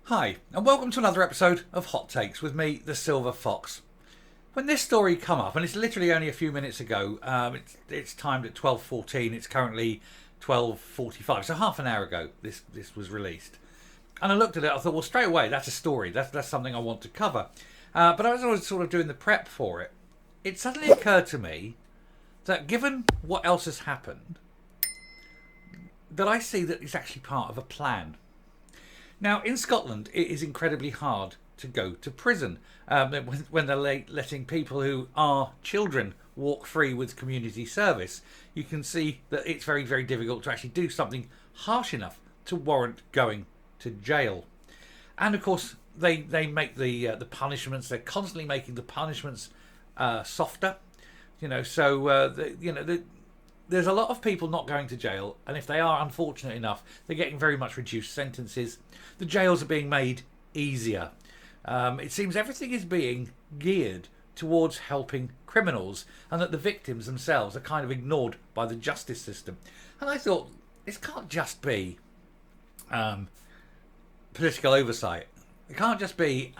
Hi, and welcome to another episode of Hot Takes with me, the Silver Fox. When this story come up, and it's literally only a few minutes ago, it's timed at 12:14. It's currently 12:45, so half an hour ago this was released. And I looked at it, I thought, well, straight away, that's a story. That's something I want to cover. But as I was sort of doing the prep for it, it suddenly occurred to me that given what else has happened, that I see that it's actually part of a plan. Now, in Scotland, it is incredibly hard to go to prison when they're letting people who are children walk free with community service. You can see that it's very, very difficult to actually do something harsh enough to warrant going to jail. And of course, they make the punishments. They're constantly making the punishments softer. There's a lot of people not going to jail, and if they are unfortunate enough, they're getting very much reduced sentences. The jails are being made easier. It seems everything is being geared towards helping criminals, and that the victims themselves are kind of ignored by the justice system. And I thought, this can't just be political oversight. It can't just be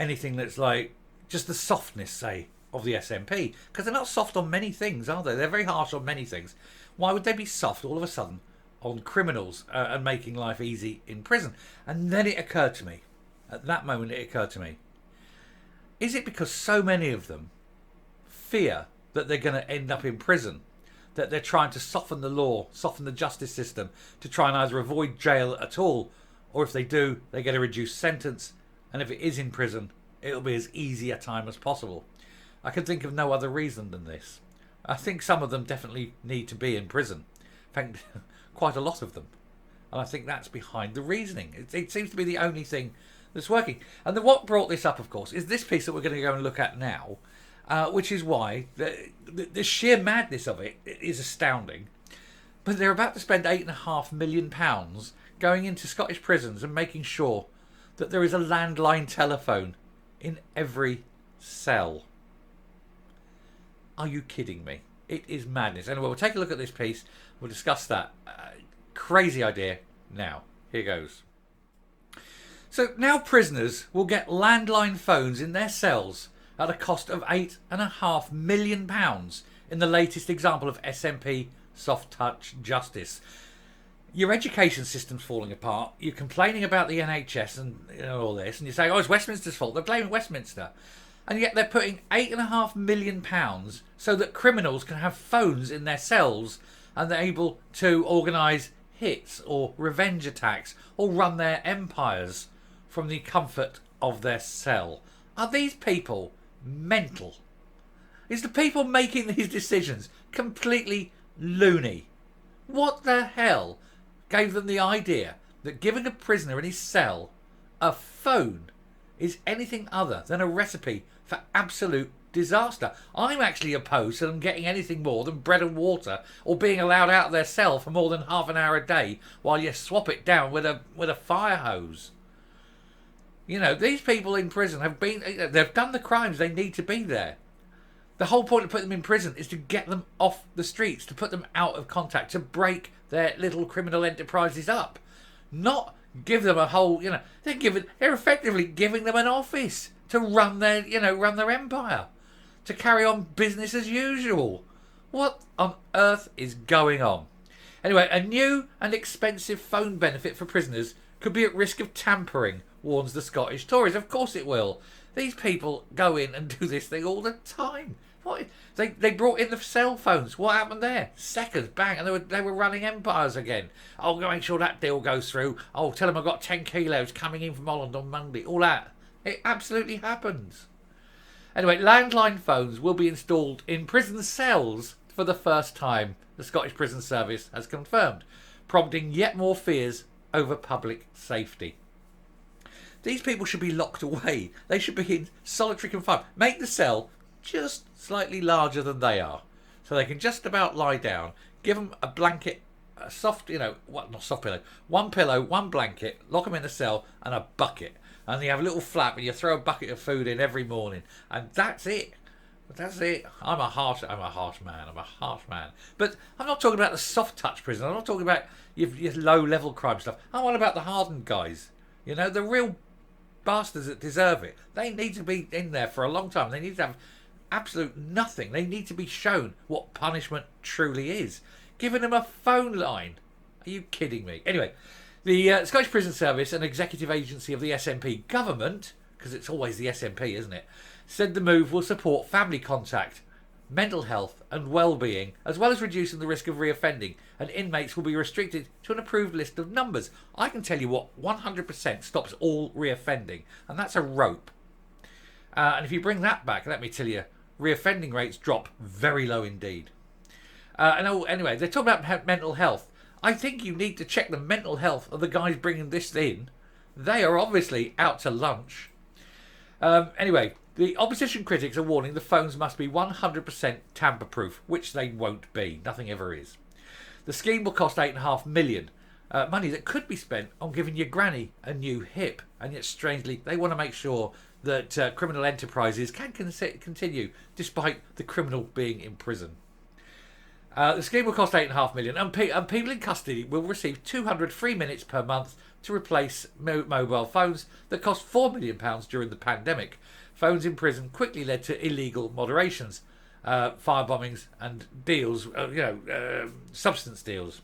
anything that's like just the softness, say, of the SNP, because they're not soft on many things, are they? They're very harsh on many things. Why would they be soft all of a sudden on criminals and making life easy in prison? And then it occurred to me, at that moment it occurred to me, is it because so many of them fear that they're going to end up in prison, that they're trying to soften the law, soften the justice system, to try and either avoid jail at all, or if they do, they get a reduced sentence, and if it is in prison, it'll be as easy a time as possible. I can think of no other reason than this. I think some of them definitely need to be in prison. In fact, quite a lot of them. And I think that's behind the reasoning. It seems to be the only thing that's working. And what brought this up, of course, is this piece that we're going to go and look at now, which is why the sheer madness of it is astounding. But they're about to spend £8.5 million going into Scottish prisons and making sure that there is a landline telephone in every cell. Are you kidding me? It is madness. Anyway, we'll take a look at this piece. We'll discuss that crazy idea now. Here goes. So now prisoners will get landline phones in their cells at a cost of £8.5 million in the latest example of SNP soft touch justice. Your education system's falling apart. You're complaining about the NHS and all this, and you say, oh, it's Westminster's fault. They're blaming Westminster. And yet they're putting £8.5 million so that criminals can have phones in their cells and they're able to organise hits or revenge attacks or run their empires from the comfort of their cell. Are these people mental? Is the people making these decisions completely loony? What the hell gave them the idea that giving a prisoner in his cell a phone is anything other than a recipe for absolute disaster? I'm actually opposed to them getting anything more than bread and water, or being allowed out of their cell for more than half an hour a day while you swap it down with a fire hose. These people in prison they've done the crimes, they need to be there. The whole point of putting them in prison is to get them off the streets, to put them out of contact, to break their little criminal enterprises up. Not give them a whole, they're effectively giving them an office to run their empire, to carry on business as usual. What on earth is going on? Anyway, a new and expensive phone benefit for prisoners could be at risk of tampering, warns the Scottish Tories. Of course it will. These people go in and do this thing all the time. What? They brought in the cell phones. What happened there? Seconds, bang, and they were running empires again. Oh, make sure that deal goes through. Oh, tell them I've got 10 kilos coming in from Holland on Monday. All that. It absolutely happens. Anyway, landline phones will be installed in prison cells for the first time, the Scottish Prison Service has confirmed, prompting yet more fears over public safety. These people should be locked away. They should be in solitary confinement. Make the cell just slightly larger than they are, so they can just about lie down. Give them a blanket, a soft, not soft pillow, one blanket, lock them in a cell, and a bucket. And you have a little flap, and you throw a bucket of food in every morning, and that's it. That's it. I'm a harsh man. But I'm not talking about the soft touch prison. I'm not talking about your low level crime stuff. I'm on about the hardened guys. You know, the real bastards that deserve it. They need to be in there for a long time. They need to have absolute nothing. They need to be shown what punishment truly is. Giving them a phone line. Are you kidding me? Anyway, the Scottish Prison Service, an executive agency of the SNP government, because it's always the SNP, isn't it, said the move will support family contact, mental health and well-being, as well as reducing the risk of reoffending, and inmates will be restricted to an approved list of numbers. I can tell you what 100% stops all reoffending, and that's a rope. And if you bring that back, let me tell you, reoffending rates drop very low indeed. Anyway, they're talking about mental health. I think you need to check the mental health of the guys bringing this in. They are obviously out to lunch. Anyway, the opposition critics are warning the phones must be 100% tamper-proof, which they won't be. Nothing ever is. The scheme will cost $8.5 million, money that could be spent on giving your granny a new hip. And yet, strangely, they want to make sure that criminal enterprises can continue despite the criminal being in prison. The scheme will cost $8.5 million, and people in custody will receive 200 free minutes per month to replace mobile phones that cost £4 million during the pandemic. Phones in prison quickly led to illegal moderations, firebombings and deals, substance deals.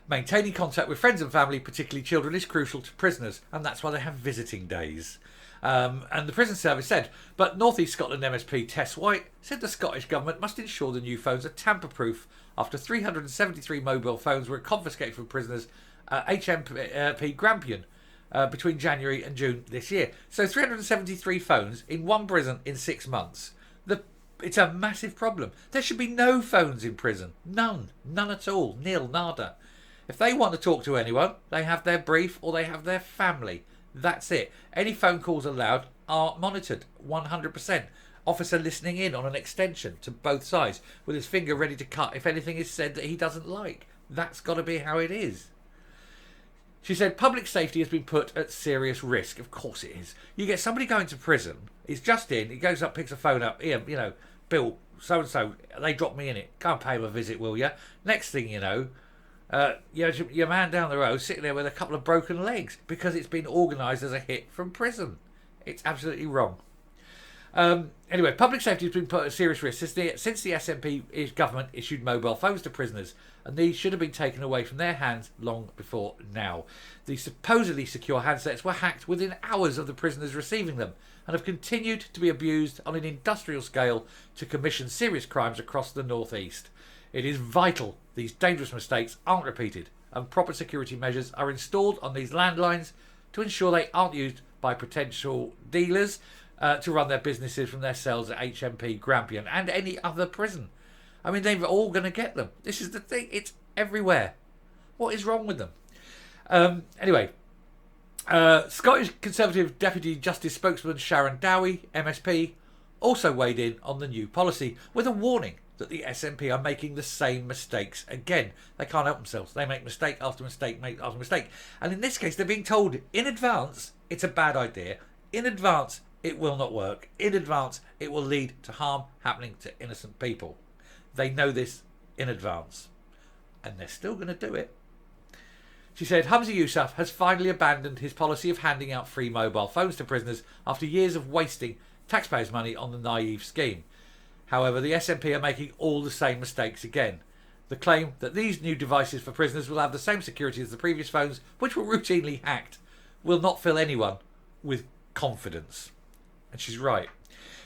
Maintaining contact with friends and family, particularly children, is crucial to prisoners, and that's why they have visiting days. And the prison service said, but North East Scotland MSP Tess White said the Scottish Government must ensure the new phones are tamper-proof after 373 mobile phones were confiscated from prisoners at HMP Grampian between January and June this year. So 373 phones in one prison in 6 months. It's a massive problem. There should be no phones in prison. None at all. Nil, nada. If they want to talk to anyone, they have their brief or they have their family. That's it. Any phone calls allowed are monitored 100%. Officer listening in on an extension to both sides with his finger ready to cut if anything is said that he doesn't like. That's got to be how it is. She said public safety has been put at serious risk. Of course it is. You get somebody going to prison. He's just in. He goes up, picks a phone up. Here, Bill, so-and-so, they dropped me in it. Go and pay him a visit, will you? Next thing you know, your man down the road sitting there with a couple of broken legs because it's been organised as a hit from prison. It's absolutely wrong. Anyway, public safety has been put at serious risk since the SNP government issued mobile phones to prisoners, and these should have been taken away from their hands long before now. The supposedly secure handsets were hacked within hours of the prisoners receiving them and have continued to be abused on an industrial scale to commission serious crimes across the North East. It is vital these dangerous mistakes aren't repeated and proper security measures are installed on these landlines to ensure they aren't used by potential dealers to run their businesses from their cells at HMP Grampian and any other prison. I mean, they're all going to get them. This is the thing. It's everywhere. What is wrong with them? Anyway, Scottish Conservative Deputy Justice Spokesman Sharon Dowie, MSP, also weighed in on the new policy with a warning that the SNP are making the same mistakes again. They can't help themselves. They make mistake after mistake after mistake. And in this case, they're being told in advance it's a bad idea. In advance, it will not work. In advance, it will lead to harm happening to innocent people. They know this in advance. And they're still going to do it. She said Humza Yousaf has finally abandoned his policy of handing out free mobile phones to prisoners after years of wasting taxpayers' money on the naive scheme. However, the SNP are making all the same mistakes again. The claim that these new devices for prisoners will have the same security as the previous phones, which were routinely hacked, will not fill anyone with confidence. And she's right.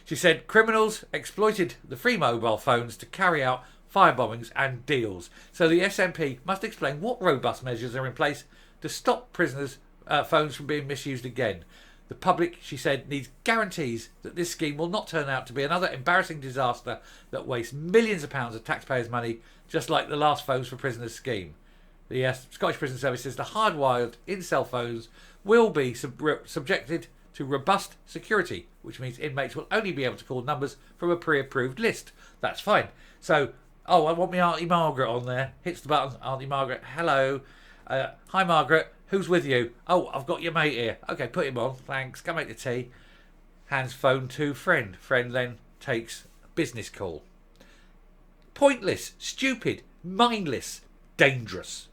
She said criminals exploited the free mobile phones to carry out firebombings and deals. So the SNP must explain what robust measures are in place to stop prisoners' phones from being misused again. The public, she said, needs guarantees that this scheme will not turn out to be another embarrassing disaster that wastes millions of pounds of taxpayers' money, just like the last Phones for Prisoners scheme. The Scottish Prison Service says the hardwired in-cell phones will be subjected to robust security, which means inmates will only be able to call numbers from a pre-approved list. That's fine. So, I want my Auntie Margaret on there. Hits the button. Auntie Margaret, hello. Hi, Margaret. Who's with you? Oh, I've got your mate here. Okay, put him on. Thanks. Come make the tea. Hands phone to friend. Friend then takes business call. Pointless, stupid, mindless, dangerous.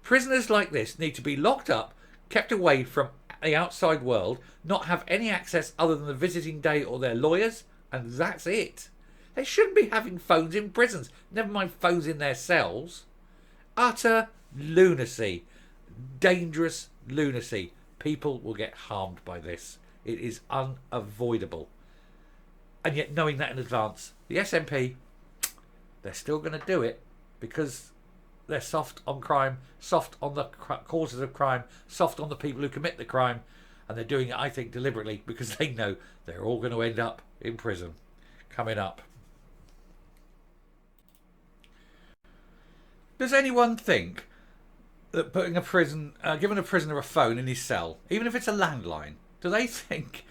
Prisoners like this need to be locked up, kept away from the outside world, not have any access other than the visiting day or their lawyers, and that's it. They shouldn't be having phones in prisons, never mind phones in their cells. Utter lunacy. Dangerous lunacy. People will get harmed by this. It is unavoidable. And yet, knowing that in advance, the SNP, they're still going to do it because they're soft on crime, soft on the causes of crime, soft on the people who commit the crime, and they're doing it, I think, deliberately because they know they're all going to end up in prison. Coming up. Does anyone think that putting giving a prisoner a phone in his cell, even if it's a landline, do they think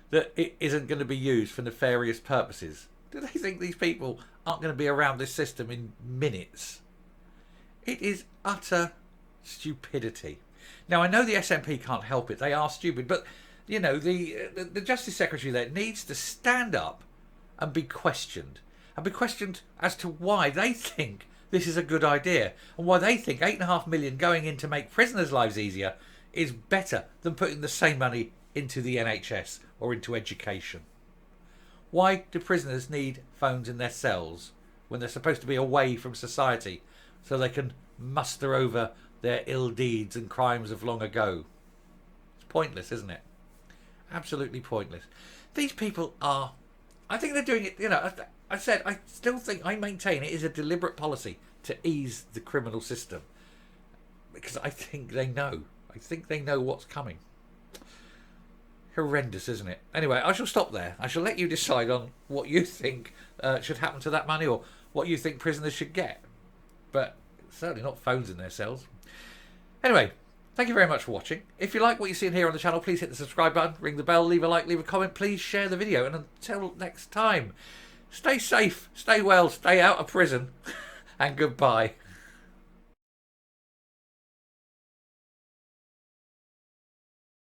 that it isn't going to be used for nefarious purposes? Do they think these people aren't going to be around this system in minutes? It is utter stupidity. Now, I know the SNP can't help it. They are stupid. But, you know, the Justice Secretary there needs to stand up and be questioned. And be questioned as to why they think this is a good idea. And why they think 8.5 million going in to make prisoners' lives easier is better than putting the same money into the NHS or into education. Why do prisoners need phones in their cells when they're supposed to be away from society so they can muster over their ill deeds and crimes of long ago? It's pointless, isn't it? Absolutely pointless. These people are, I think they're doing it, you know, I maintain it is a deliberate policy to ease the criminal system because I think they know what's coming. Horrendous, isn't it? Anyway, I shall stop there. I shall let you decide on what you think should happen to that money or what you think prisoners should get. But certainly not phones in their cells. Anyway, thank you very much for watching. If you like what you see here on the channel, please hit the subscribe button, ring the bell, leave a like, leave a comment. Please share the video. And until next time, stay safe, stay well, stay out of prison, and goodbye.